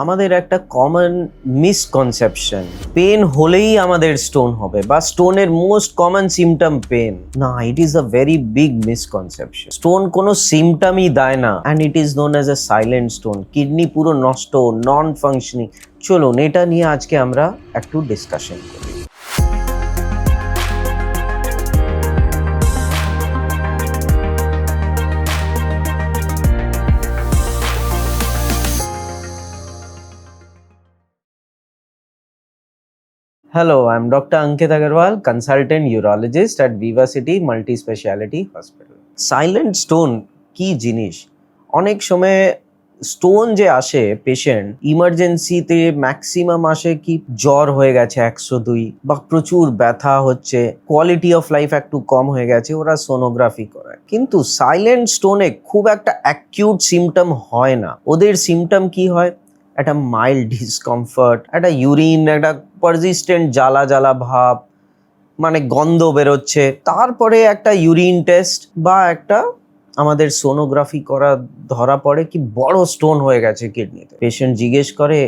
আমাদের একটা common misconception, pen হলেই আমাদের স্টোন হবে বা স্টোনের মোস্ট কমন সিমটম পেন। না, it is a very big misconception. Stone কোনো সিমটমই দেয় না and it is known as a silent stone. Kidney পুরো নষ্ট, নন ফাংশনিং। চলুন এটা নিয়ে আজকে আমরা একটু ডিসকাশন করি। Hello, I'm Dr. Ankit Agarwal, consultant urologist at Vivacity Multi-Speciality Hospital. Silent stone কি জিনিস? অনেক সময় স্টোন যে আসে পেশেন্ট ইমার্জেন্সিতে ম্যাক্সিমাম আসে কি জ্বর হয়ে গেছে 102 বা প্রচুর ব্যথা হচ্ছে, কোয়ালিটি অফ লাইফ একটু কম হয়ে গেছে, ওরা সোনোগ্রাফি করায়। কিন্তু সাইলেন্ট স্টোনে খুব একটা অ্যাকিউট সিমটম হয় না। ওদের সিমটম কি হয়? একটা মাইল্ড ডিসকমফর্ট, একটা ইউরিন, একটা পারসিস্টেন্ট জ্বালা জ্বালা ভাব, মানে গন্ধ বেরোচ্ছে। তারপরে একটা ইউরিন টেস্ট বা একটা আমাদের সোনোগ্রাফি করা ধরা পড়ে কি বড় স্টোন হয়ে গেছে কিডনিতে। পেশেন্ট জিজ্ঞেস করে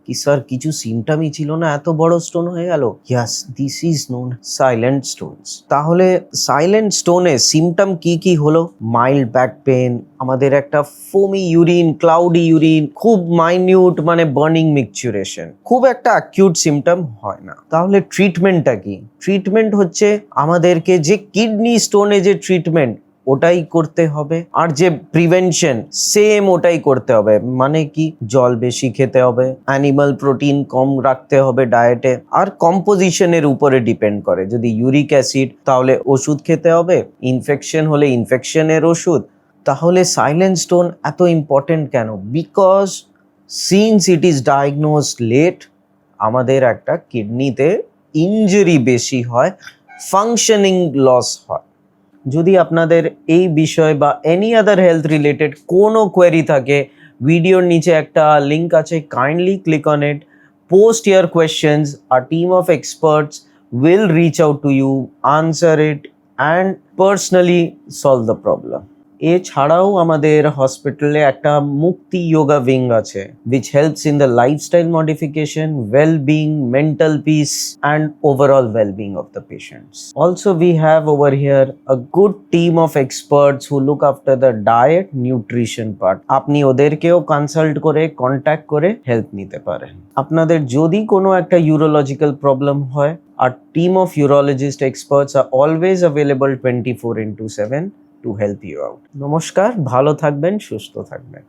কি স্যার কিছু সিমটমই ছিল না, এত বড় স্টোন হয়ে গেল? Yes, this is known silent stones. তাহলে সাইলেন্ট স্টোনে সিমটম কি কি হলো? মাইল্ড ব্যাক পেন, আমাদের একটা ফোমি ইউরিন, ক্লাউডি ইউরিন, খুব মাইনিউট মানে বার্নিং মিকচুরেশন, খুব একটা অ্যাকিউট সিমটম হয় না। তাহলে ট্রিটমেন্টটা কি? ট্রিটমেন্ট হচ্ছে আমাদেরকে যে কিডনি স্টোনে যে ট্রিটমেন্ট ওটাই করতে হবে, আর যে প্রিভেনশন সেম ওটাই করতে হবে। মানে কি, জল বেশি খেতে হবে, অ্যানিমাল প্রোটিন কম রাখতে হবে ডায়েটে, আর কম্পোজিশনের উপরে ডিপেন্ড করে। যদি ইউরিক অ্যাসিড তাহলে ওষুধ খেতে হবে, ইনফেকশন হলে ইনফেকশনের ওষুধ। তাহলে সাইলেন্ট স্টোন এত ইম্পর্টেন্ট কেন? Because since it is diagnosed late, আমাদের একটা কিডনিতে ইনজুরি বেশি হয়, ফাংশনিং লস হয়। যদি আপনাদের এই বিষয় বা এনি আদার হেলথ রিলেটেড কোনো কোয়েরি থাকে, ভিডিওর নিচে একটা লিঙ্ক আছে, kindly click on it, post your questions, আর team of experts will reach out to you, answer it and personally solve the problem. এছাড়াও আমাদের হসপিটালে একটা মুক্তি যোগা উইং আছে which helps in the lifestyle modification, well-being, mental peace and overall well-being of the patients. Also we have over here a good team of experts who look after the diet, nutrition part. আপনি ওদেরকেও consult করে contact করে help নিতে পারেন। আপনাদের যদি কোনো একটা ইউরোলজিক্যাল প্রবলেম হয়, our team of urologist experts are always available 24/7 to help you out. নমস্কার, ভালো থাকবেন, সুস্থ থাকবেন।